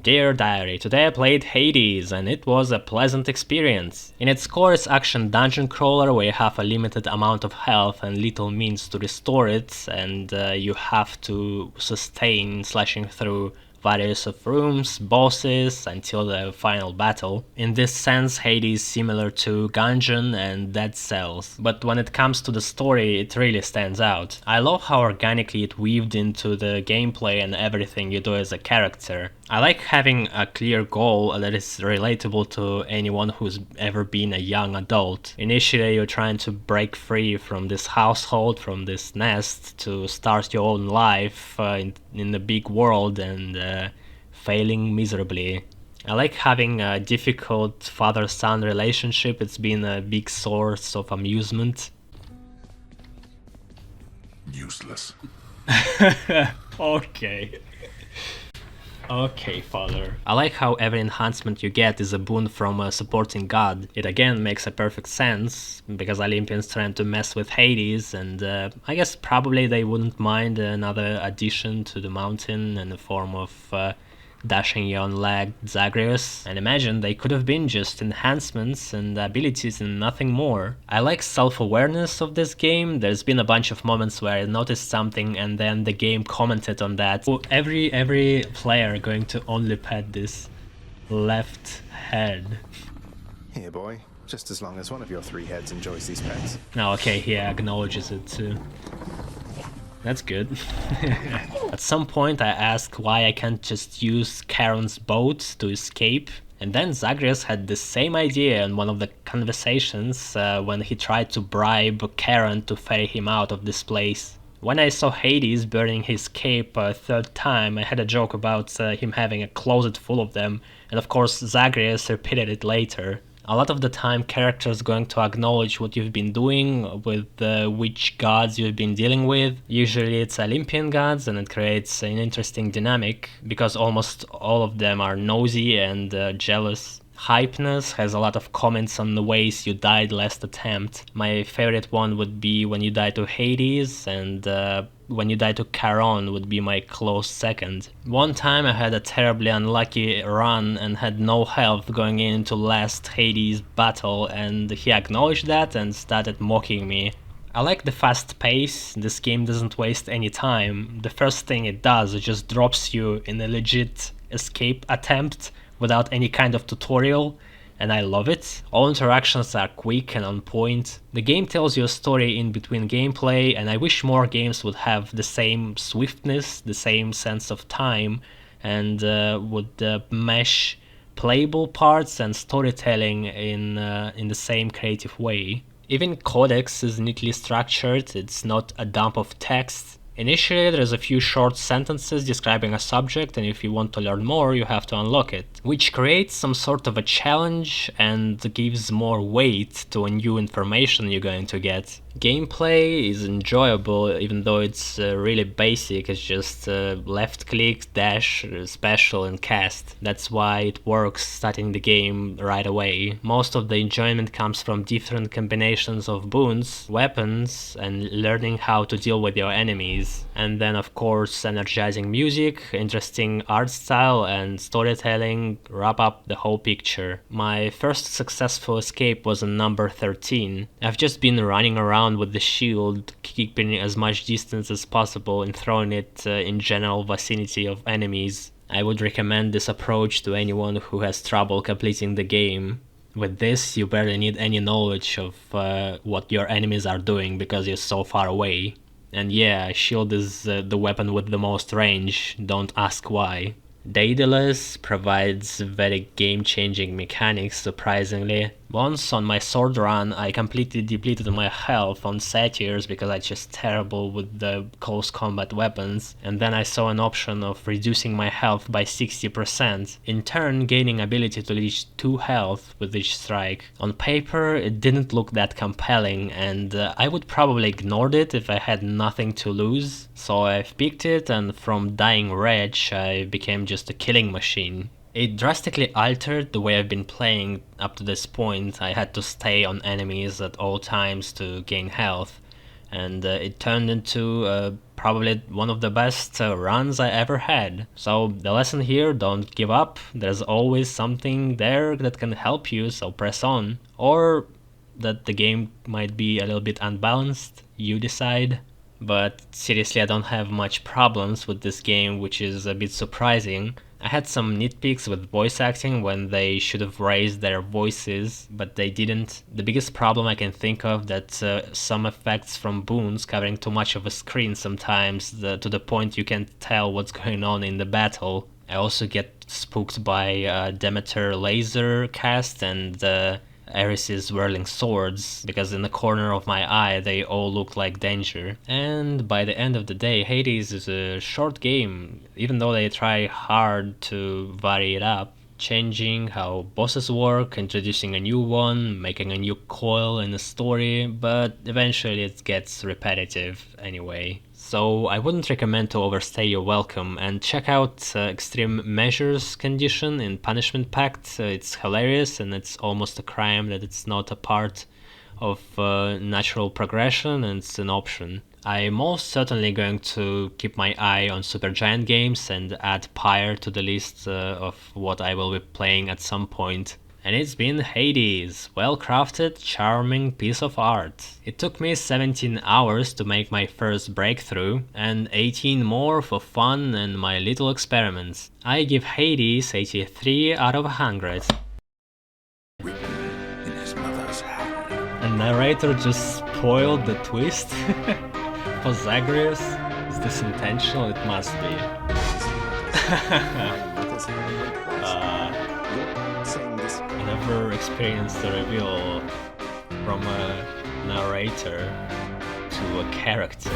Dear Diary, today I played Hades and it was a pleasant experience. In its core it's action dungeon crawler where you have a limited amount of health and little means to restore it, and you have to sustain slashing through various of rooms, bosses, until the final battle. In this sense, Hades is similar to Gungeon and Dead Cells, but when it comes to the story, it really stands out. I love how organically it weaved into the gameplay and everything you do as a character. I like having a clear goal that is relatable to anyone who's ever been a young adult. Initially, you're trying to break free from this household, from this nest, to start your own life in the big world and failing miserably. I like having a difficult father-son relationship. It's been a big source of amusement. Useless. Okay. Okay, father. I like how every enhancement you get is a boon from a supporting god. It again makes a perfect sense, because Olympians trying to mess with Hades, and I guess probably they wouldn't mind another addition to the mountain in the form of dashing young leg Zagreus, and imagine they could have been just enhancements and abilities and nothing more. I like self-awareness of this game. There's been a bunch of moments where I noticed something and then the game commented on that. Every player going to only pet this left head. Here, boy. Just as long as one of your three heads enjoys these pets. Oh, okay, he acknowledges it too. That's good. At some point I asked why I can't just use Charon's boat to escape, and then Zagreus had the same idea in one of the conversations when he tried to bribe Charon to ferry him out of this place. When I saw Hades burning his cape a third time, I had a joke about him having a closet full of them, and of course Zagreus repeated it later. A lot of the time characters going to acknowledge what you've been doing with which gods you've been dealing with. Usually it's Olympian gods, and it creates an interesting dynamic because almost all of them are nosy and jealous. Hypeness has a lot of comments on the ways you died last attempt. My favorite one would be when you die to Hades, and when you die to Charon would be my close second. One time I had a terribly unlucky run and had no health going into last Hades battle, and he acknowledged that and started mocking me. I like the fast pace. This game doesn't waste any time. The first thing it does, it just drops you in a legit escape attempt without any kind of tutorial, and I love it. All interactions are quick and on point. The game tells you a story in between gameplay, and I wish more games would have the same swiftness, the same sense of time, and would mesh playable parts and storytelling in the same creative way. Even Codex is neatly structured. It's not a dump of text. Initially, there's a few short sentences describing a subject, and if you want to learn more, you have to unlock it, which creates some sort of a challenge and gives more weight to new information you're going to get. Gameplay is enjoyable, even though it's really basic. It's just left click, dash, special and cast. That's why it works starting the game right away. Most of the enjoyment comes from different combinations of boons, weapons, and learning how to deal with your enemies. And then of course energizing music, interesting art style and storytelling wrap up the whole picture. My first successful escape was on number 13. I've just been running around with the shield, keeping as much distance as possible and throwing it in general vicinity of enemies. I would recommend this approach to anyone who has trouble completing the game. With this, you barely need any knowledge of what your enemies are doing because you're so far away. And yeah, shield is the weapon with the most range, don't ask why. Daedalus provides very game-changing mechanics, surprisingly. Once on my sword run, I completely depleted my health on satyrs because I'm just terrible with the close combat weapons, and then I saw an option of reducing my health by 60%, in turn gaining ability to reach 2 health with each strike. On paper, it didn't look that compelling, and I would probably ignored it if I had nothing to lose, so I've picked it, and from dying wretch, I became just a killing machine. It drastically altered the way I've been playing up to this point. I had to stay on enemies at all times to gain health, and it turned into probably one of the best runs I ever had. So the lesson here, don't give up, there's always something there that can help you, so press on. Or that the game might be a little bit unbalanced, you decide. But seriously, I don't have much problems with this game, which is a bit surprising. I had some nitpicks with voice acting when they should have raised their voices, but they didn't. The biggest problem I can think of that some effects from boons covering too much of a screen sometimes, to the point you can't tell what's going on in the battle. I also get spooked by Demeter laser cast and Ares' whirling swords, because in the corner of my eye they all look like danger. And by the end of the day, Hades is a short game, even though they try hard to vary it up, changing how bosses work, introducing a new one, making a new coil in the story, but eventually it gets repetitive anyway. So I wouldn't recommend to overstay your welcome, and check out Extreme Measures condition in Punishment Pact. It's hilarious, and it's almost a crime that it's not a part of natural progression, and it's an option. I'm most certainly going to keep my eye on Supergiant games and add Pyre to the list of what I will be playing at some point. And it's been Hades, well-crafted, charming piece of art. It took me 17 hours to make my first breakthrough, and 18 more for fun and my little experiments. I give Hades 83 out of 100. In his mother's hand. A narrator just spoiled the twist for Zagreus? Is this intentional? It must be. I never experienced the reveal from a narrator to a character.